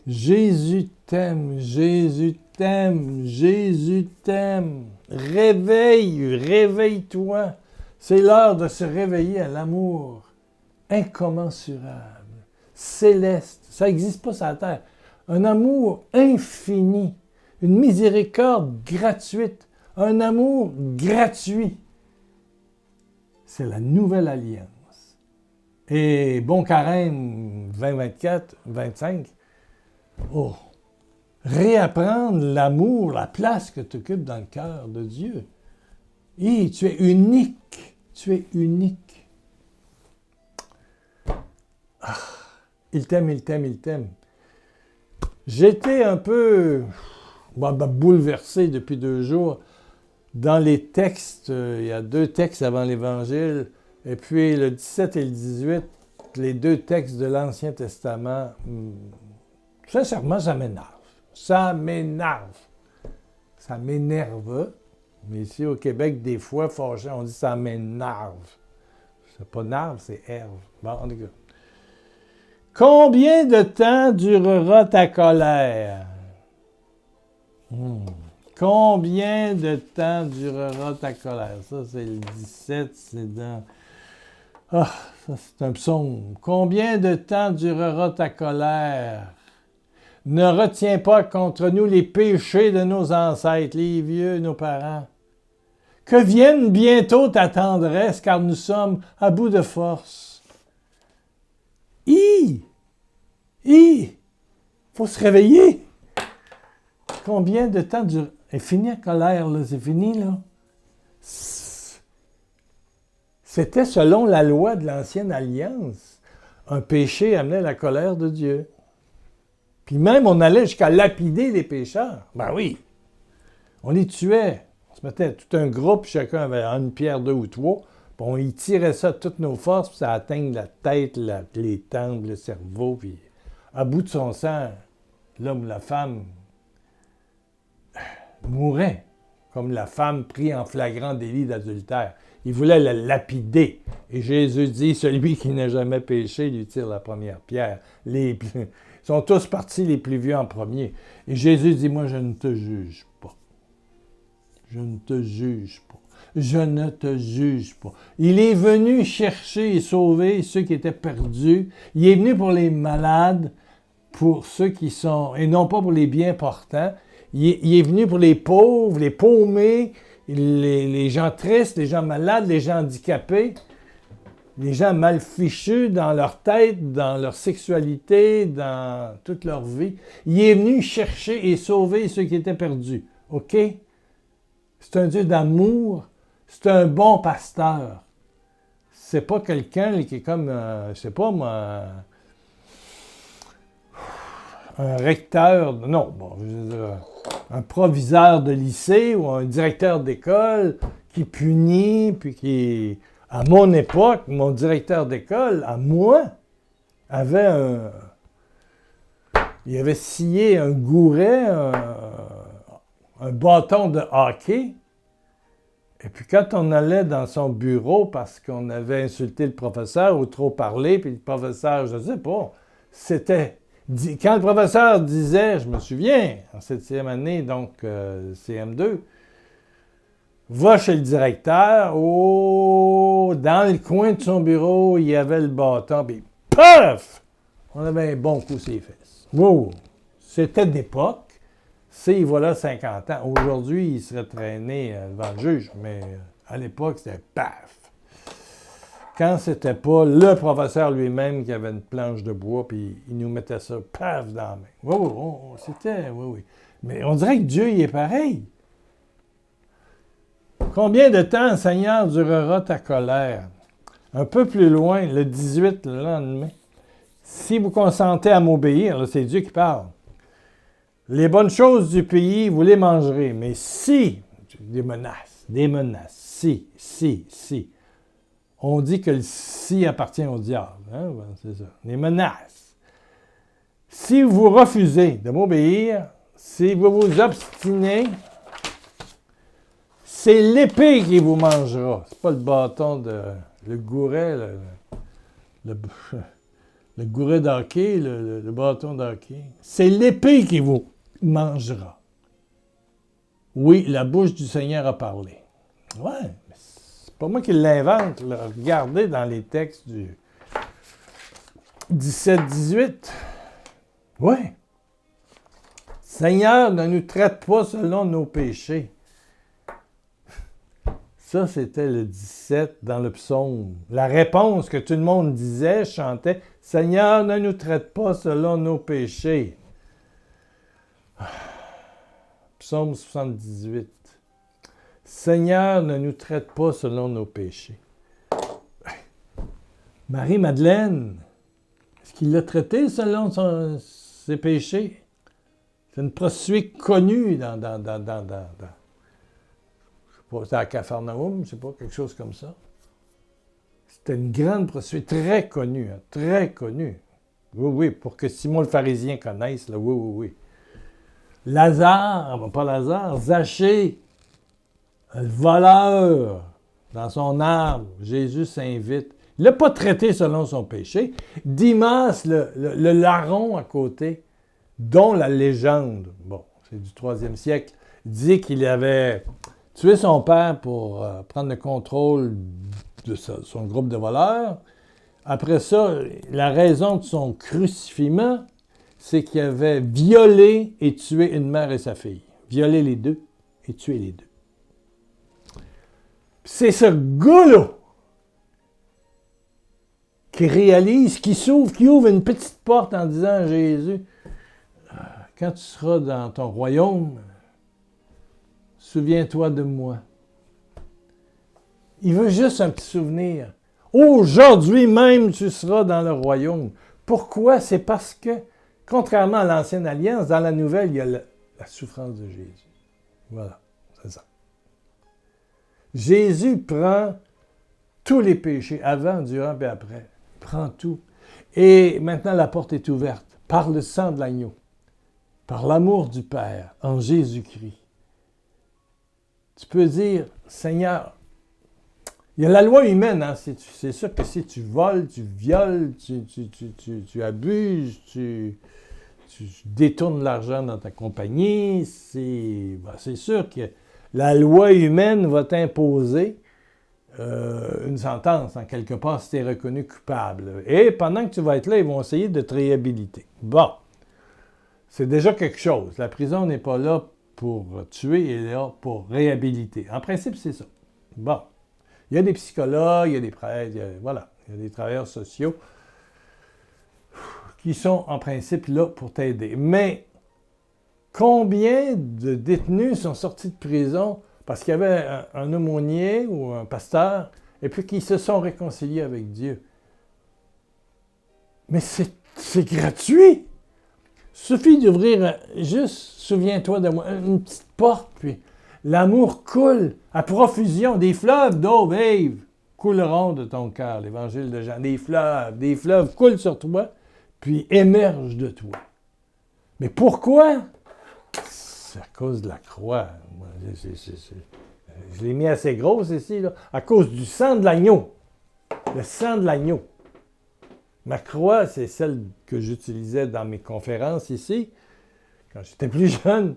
Jésus t'aime, Jésus t'aime, Jésus t'aime. Réveille, réveille-toi. C'est l'heure de se réveiller à l'amour incommensurable, céleste. Ça n'existe pas sur la terre. Un amour infini, une miséricorde gratuite, un amour gratuit. C'est la nouvelle alliance. Et bon carême 2024, 25, oh, réapprendre l'amour, la place que tu occupes dans le cœur de Dieu. Et tu es unique, tu es unique. Ah, il t'aime, il t'aime, il t'aime. J'étais un peu bouleversé depuis 2 jours dans les textes. Il y a 2 textes avant l'Évangile. Et puis le 17 et le 18, les 2 textes de l'Ancien Testament, sincèrement, ça m'énerve. Ça m'énerve. Ça m'énerve. Mais ici, au Québec, des fois, fâché, on dit ça m'énerve. C'est pas nerve, c'est herve. Bon, on est good. Combien de temps durera ta colère? Combien de temps durera ta colère? Ça, c'est le 17, c'est dans... Ah, ça, c'est un psaume. Combien de temps durera ta colère? Ne retiens pas contre nous les péchés de nos ancêtres, les vieux, nos parents. Que vienne bientôt ta tendresse, car nous sommes à bout de force. Faut se réveiller. Combien de temps dure... C'est fini la colère, là. C'est fini, là. C'était selon la loi de l'Ancienne Alliance. Un péché amenait la colère de Dieu. Puis même, on allait jusqu'à lapider les pécheurs. Ben oui. On les tuait. On se mettait tout un groupe, chacun avait une pierre, 2 ou 3, puis on y tirait ça de toutes nos forces, puis ça atteignait la tête, les tempes, le cerveau, puis à bout de son sang, l'homme ou la femme mourait, comme la femme prise en flagrant délit d'adultère. Il voulait la lapider. Et Jésus dit, celui qui n'a jamais péché lui tire la première pierre. Ils sont tous partis, les plus vieux en premier. Et Jésus dit, moi je ne te juge pas. Je ne te juge pas. Je ne te juge pas. Il est venu chercher et sauver ceux qui étaient perdus. Il est venu pour les malades, pour ceux qui sont... et non pas pour les bien portants. Il est venu pour les pauvres, les paumés, les gens tristes, les gens malades, les gens handicapés, les gens mal fichus dans leur tête, dans leur sexualité, dans toute leur vie. Il est venu chercher et sauver ceux qui étaient perdus. OK? C'est un Dieu d'amour. C'est un bon pasteur. C'est pas quelqu'un qui est comme, je sais pas moi, un recteur, non, bon, je veux dire, un proviseur de lycée ou un directeur d'école qui punit, puis qui, à mon époque, mon directeur d'école, à moi, il avait scié un gouret, un bâton de hockey. Et puis quand on allait dans son bureau parce qu'on avait insulté le professeur ou trop parlé, puis le professeur, je ne sais pas, c'était... Quand le professeur disait, je me souviens, en 7e année, donc CM2, va chez le directeur, oh, dans le coin de son bureau, il y avait le bâton, puis paf! On avait un bon coup sur les fesses. Wow! C'était d'époque. C'est, voilà, 50 ans. Aujourd'hui, il serait traîné devant le juge, mais à l'époque, c'était paf! Quand c'était pas le professeur lui-même qui avait une planche de bois, puis il nous mettait ça, paf, dans la main. Oui, c'était, oui. Mais on dirait que Dieu, il est pareil. Combien de temps, Seigneur, durera ta colère? Un peu plus loin, le 18, le lendemain. Si vous consentez à m'obéir, là, c'est Dieu qui parle. Les bonnes choses du pays, vous les mangerez. Mais si, des menaces, si. On dit que le si appartient au diable. Hein? Ben, c'est ça. Les menaces. Si vous refusez de m'obéir, si vous vous obstinez, c'est l'épée qui vous mangera. C'est pas le bâton le gouret, le le gouret d'hockey, le bâton d'hockey. C'est l'épée qui vous mangera. Oui, la bouche du Seigneur a parlé. Ouais, mais c'est pas moi qui l'invente. Là. Regardez dans les textes du 17-18. Ouais. Seigneur, ne nous traite pas selon nos péchés. Ça, c'était le 17 dans le psaume. La réponse que tout le monde disait, chantait, « Seigneur, ne nous traite pas selon nos péchés. » Psaume 78. « Seigneur, ne nous traite pas selon nos péchés. » Marie-Madeleine, est-ce qu'il l'a traité selon ses péchés? C'est une prostituée connue dans c'est à Capharnaüm, je sais pas, quelque chose comme ça. C'était une grande prostituée, très connue, hein, très connue. Oui, oui, pour que Simon le pharisien connaisse, là, oui, oui, oui. Lazare, pas Lazare, Zachée, le voleur, dans son arbre, Jésus s'invite. Il ne l'a pas traité selon son péché. Dimas, le larron à côté, dont la légende, bon, c'est du 3e siècle, dit qu'il avait tué son père pour prendre le contrôle de son groupe de voleurs. Après ça, la raison de son crucifixion, c'est qu'il avait violé et tué une mère et sa fille. Violé les deux et tué les deux. C'est ce gars-là qui réalise, qui ouvre une petite porte en disant à Jésus, quand tu seras dans ton royaume, souviens-toi de moi. Il veut juste un petit souvenir. Aujourd'hui même, tu seras dans le royaume. Pourquoi? C'est parce que, contrairement à l'Ancienne Alliance, dans la Nouvelle, il y a la souffrance de Jésus. Voilà, c'est ça. Jésus prend tous les péchés, avant, durant et après. Il prend tout. Et maintenant, la porte est ouverte par le sang de l'agneau, par l'amour du Père, en Jésus-Christ. Tu peux dire, Seigneur, il y a la loi humaine, hein? C'est sûr que si tu voles, tu violes, tu abuses, tu détournes l'argent dans ta compagnie, c'est sûr que la loi humaine va t'imposer une sentence, en quelque part, si tu es reconnu coupable. Et pendant que tu vas être là, ils vont essayer de te réhabiliter. Bon, c'est déjà quelque chose. La prison n'est pas là pour tuer, elle est là pour réhabiliter. En principe, c'est ça. Bon. Il y a des psychologues, il y a des prêtres, il y a des travailleurs sociaux qui sont en principe là pour t'aider. Mais combien de détenus sont sortis de prison parce qu'il y avait un aumônier ou un pasteur et puis qui se sont réconciliés avec Dieu? Mais c'est gratuit! Il suffit d'ouvrir juste, souviens-toi de moi, une petite porte, puis l'amour coule à profusion. Des fleuves d'eau vive couleront de ton cœur, l'Évangile de Jean. Des fleuves coulent sur toi, puis émergent de toi. Mais pourquoi? C'est à cause de la croix. Je l'ai mis assez grosse ici, là. À cause du sang de l'agneau. Le sang de l'agneau. Ma croix, c'est celle que j'utilisais dans mes conférences ici, quand j'étais plus jeune,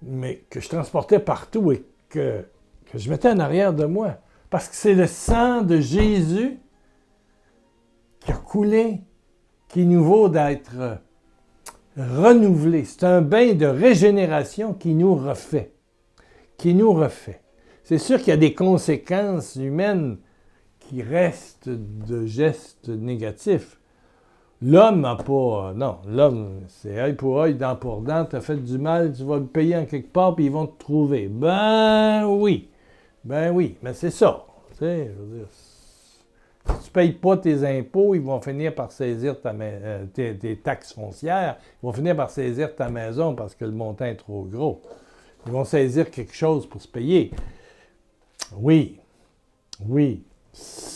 mais que je transportais partout et que je mettais en arrière de moi. Parce que c'est le sang de Jésus qui a coulé, qui nous vaut d'être renouvelé. C'est un bain de régénération qui nous refait. C'est sûr qu'il y a des conséquences humaines qui restent de gestes négatifs. L'homme n'a pas... non, l'homme, c'est œil pour œil, dent pour dent, t'as fait du mal, tu vas le payer en quelque part, puis ils vont te trouver. Ben oui, mais c'est ça. Tu sais, je veux dire, si tu ne payes pas tes impôts, ils vont finir par saisir tes taxes foncières, ils vont finir par saisir ta maison parce que le montant est trop gros. Ils vont saisir quelque chose pour se payer. Oui.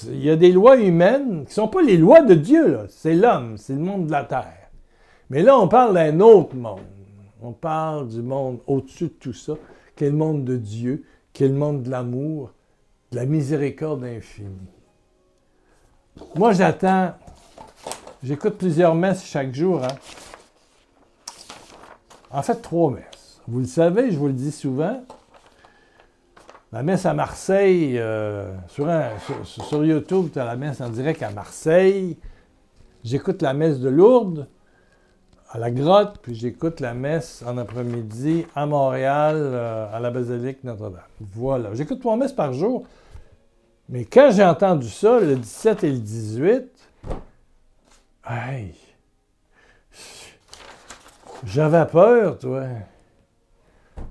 Il y a des lois humaines qui ne sont pas les lois de Dieu, là. C'est l'homme, c'est le monde de la terre. Mais là, on parle d'un autre monde. On parle du monde au-dessus de tout ça, qui est le monde de Dieu, qui est le monde de l'amour, de la miséricorde infinie. Moi, j'attends J'écoute plusieurs messes chaque jour. Hein? En fait, 3 messes. Vous le savez, je vous le dis souvent. La messe à Marseille, sur YouTube, tu as la messe en direct à Marseille. J'écoute la messe de Lourdes, à la grotte, puis j'écoute la messe en après-midi à Montréal, à la basilique Notre-Dame. Voilà. J'écoute 3 messes par jour. Mais quand j'ai entendu ça, le 17 et le 18, hey, j'avais peur, toi.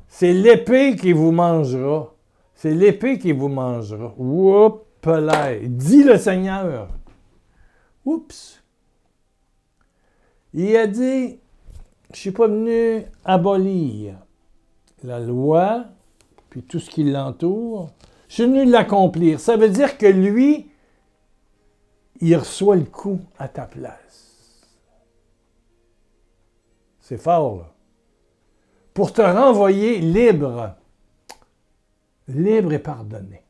C'est l'épée qui vous mangera. C'est l'épée qui vous mangera. Oups, là, dit le Seigneur. Oups. Il a dit, je ne suis pas venu abolir la loi, puis tout ce qui l'entoure. Je suis venu l'accomplir. Ça veut dire que lui, il reçoit le coup à ta place. C'est fort, là. Pour te renvoyer libre. Libre et pardonné.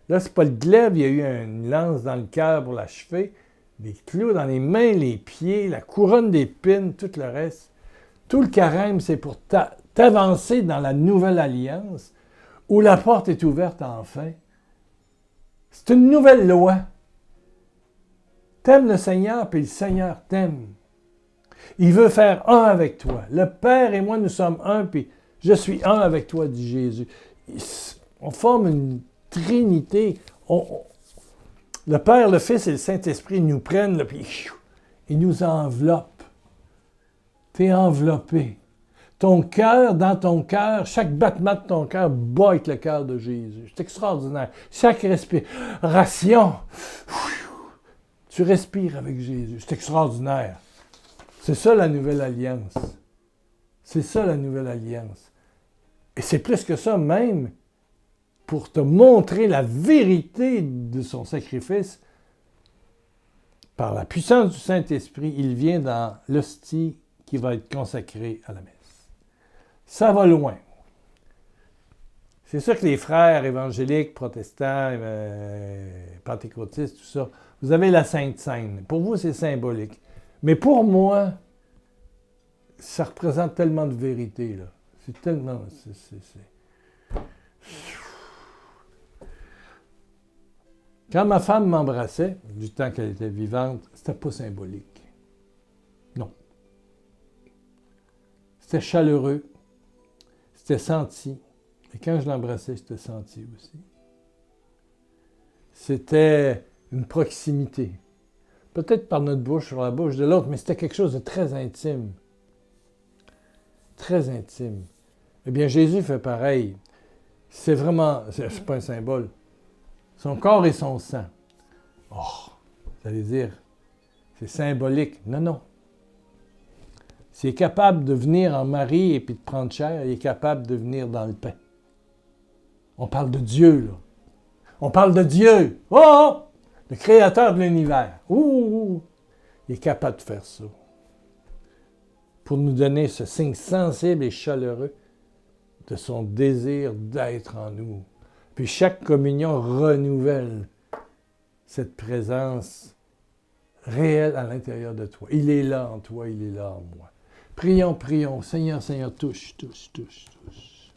Là, c'est pas le glaive, il y a eu une lance dans le cœur pour l'achever, des clous dans les mains, les pieds, la couronne d'épines, tout le reste. Tout le carême, c'est pour t'avancer dans la nouvelle alliance où la porte est ouverte enfin. C'est une nouvelle loi. T'aimes le Seigneur, puis le Seigneur t'aime. Il veut faire un avec toi. Le Père et moi, nous sommes un, puis je suis un avec toi, dit Jésus. On forme une trinité. Le Père, le Fils et le Saint-Esprit nous prennent, là, puis ils nous enveloppent. Tu es enveloppé. Ton cœur, dans ton cœur, chaque battement de ton cœur bat avec le cœur de Jésus. C'est extraordinaire. Chaque respiration, tu respires avec Jésus. C'est extraordinaire. C'est ça la nouvelle alliance. C'est ça la nouvelle alliance. Et c'est plus que ça même, pour te montrer la vérité de son sacrifice, par la puissance du Saint-Esprit, il vient dans l'hostie qui va être consacrée à la messe. Ça va loin. C'est sûr que les frères évangéliques, protestants, pentecôtistes, tout ça, vous avez la Sainte Seine. Pour vous, c'est symbolique. Mais pour moi, ça représente tellement de vérité, là. C'est tellement... Quand ma femme m'embrassait, du temps qu'elle était vivante, c'était pas symbolique. Non. C'était chaleureux. C'était senti. Et quand je l'embrassais, c'était senti aussi. C'était une proximité. Peut-être par notre bouche sur la bouche de l'autre, mais c'était quelque chose de très intime. Très intime. Eh bien, Jésus fait pareil. C'est vraiment... C'est pas un symbole. Son corps et son sang. Oh, vous allez dire, c'est symbolique. Non, non. S'il est capable de venir en Marie et puis de prendre chair, il est capable de venir dans le pain. On parle de Dieu, là. On parle de Dieu. Oh! Le créateur de l'univers. Ouh! Il est capable de faire ça. Pour nous donner ce signe sensible et chaleureux de son désir d'être en nous. Puis chaque communion renouvelle cette présence réelle à l'intérieur de toi. Il est là en toi, il est là en moi. Prions, prions. Seigneur, Seigneur, touche, touche, touche, touche.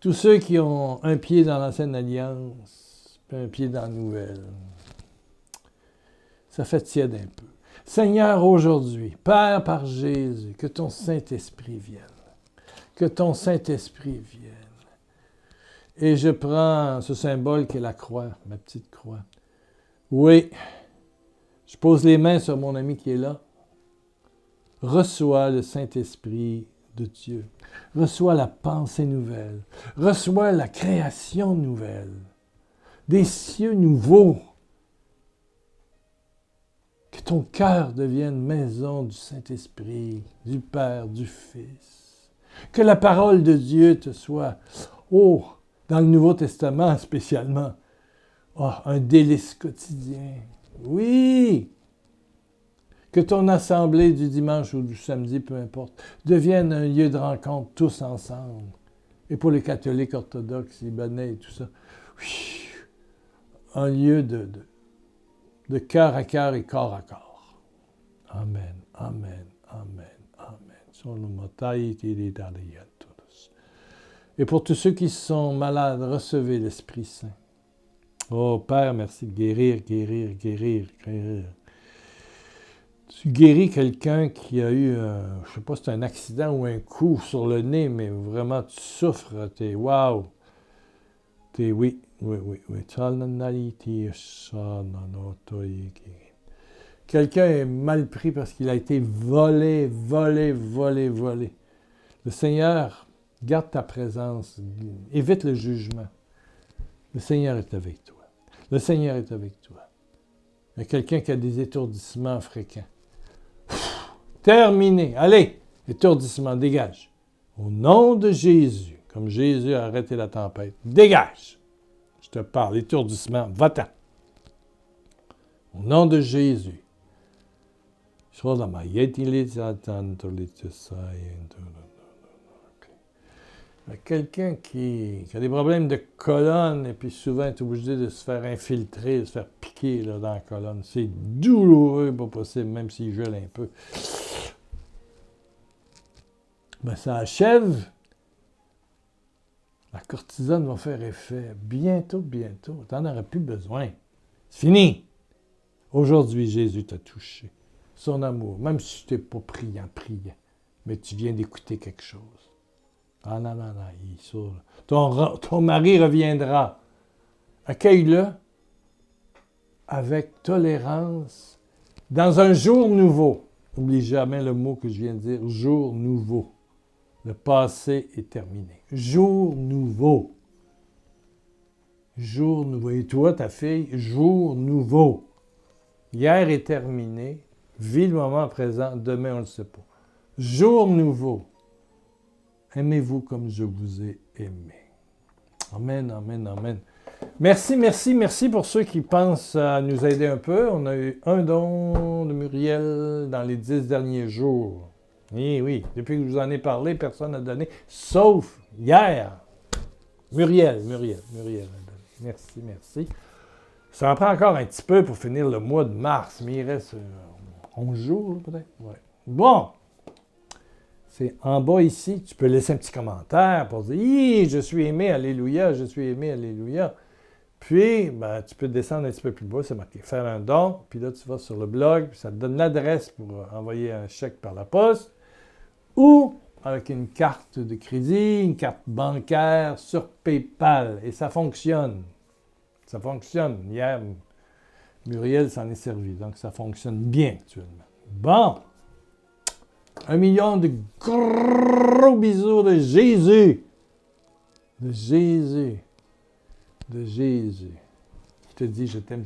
Tous ceux qui ont un pied dans l'ancienne alliance, puis un pied dans la nouvelle, ça fait tiède un peu. Seigneur, aujourd'hui, Père par Jésus, que ton Saint-Esprit vienne. Que ton Saint-Esprit vienne. Et je prends ce symbole qui est la croix, ma petite croix. Oui, je pose les mains sur mon ami qui est là. Reçois le Saint-Esprit de Dieu. Reçois la pensée nouvelle. Reçois la création nouvelle. Des cieux nouveaux. Que ton cœur devienne maison du Saint-Esprit, du Père, du Fils. Que la parole de Dieu te soit, dans le Nouveau Testament spécialement, un délice quotidien. Oui! Que ton assemblée du dimanche ou du samedi, peu importe, devienne un lieu de rencontre tous ensemble. Et pour les catholiques orthodoxes, libanais et tout ça, un lieu de cœur à cœur et corps à corps. Amen, amen, amen, amen. Et pour tous ceux qui sont malades, recevez l'Esprit Saint. Oh Père, merci de guérir, guérir, guérir, guérir. Tu guéris quelqu'un qui a eu, je ne sais pas si c'est un accident ou un coup sur le nez, mais vraiment tu souffres, t'es wow. Oui. Quelqu'un est mal pris parce qu'il a été volé. Le Seigneur, garde ta présence, évite le jugement. Le Seigneur est avec toi. Le Seigneur est avec toi. Il y a quelqu'un qui a des étourdissements fréquents. Terminé. Allez, étourdissement, dégage. Au nom de Jésus, comme Jésus a arrêté la tempête, dégage. Je te parle, étourdissement, va-t'en. Au nom de Jésus. Quelqu'un qui a des problèmes de colonne et puis souvent est obligé de se faire infiltrer, de se faire piquer là, dans la colonne. C'est douloureux, pas possible, même s'il gèle un peu. Ben, ça achève. La cortisone va faire effet. Bientôt. Tu n'en auras plus besoin. C'est fini. Aujourd'hui, Jésus t'a touché. Son amour, même si tu n'es pas priant, mais tu viens d'écouter quelque chose. Ah non, il sort. Ton mari reviendra. Accueille-le avec tolérance dans un jour nouveau. N'oublie jamais le mot que je viens de dire, jour nouveau. Le passé est terminé. Jour nouveau. Jour nouveau. Et toi, ta fille, jour nouveau. Hier est terminé. Vis le moment présent. Demain, on ne le sait pas. Jour nouveau. Aimez-vous comme je vous ai aimé. Amen, amen, amen. Merci pour ceux qui pensent à nous aider un peu. On a eu un don de Muriel dans les 10 derniers jours. Oui, depuis que je vous en ai parlé, personne n'a donné, sauf hier. Muriel a donné. Merci. Ça en prend encore un petit peu pour finir le mois de mars, mais il reste 11 jours peut-être. Ouais. Bon, c'est en bas ici, tu peux laisser un petit commentaire pour dire « je suis aimé, alléluia, je suis aimé, alléluia ». Puis, tu peux descendre un petit peu plus bas, c'est marqué « faire un don », puis là, tu vas sur le blog, puis ça te donne l'adresse pour envoyer un chèque par la poste, ou avec une carte de crédit, une carte bancaire sur PayPal, et ça fonctionne. Ça fonctionne. Hier, Muriel s'en est servi, donc ça fonctionne bien actuellement. Bon! 1 million de gros bisous de Jésus. De Jésus. Je te dis, je t'aime.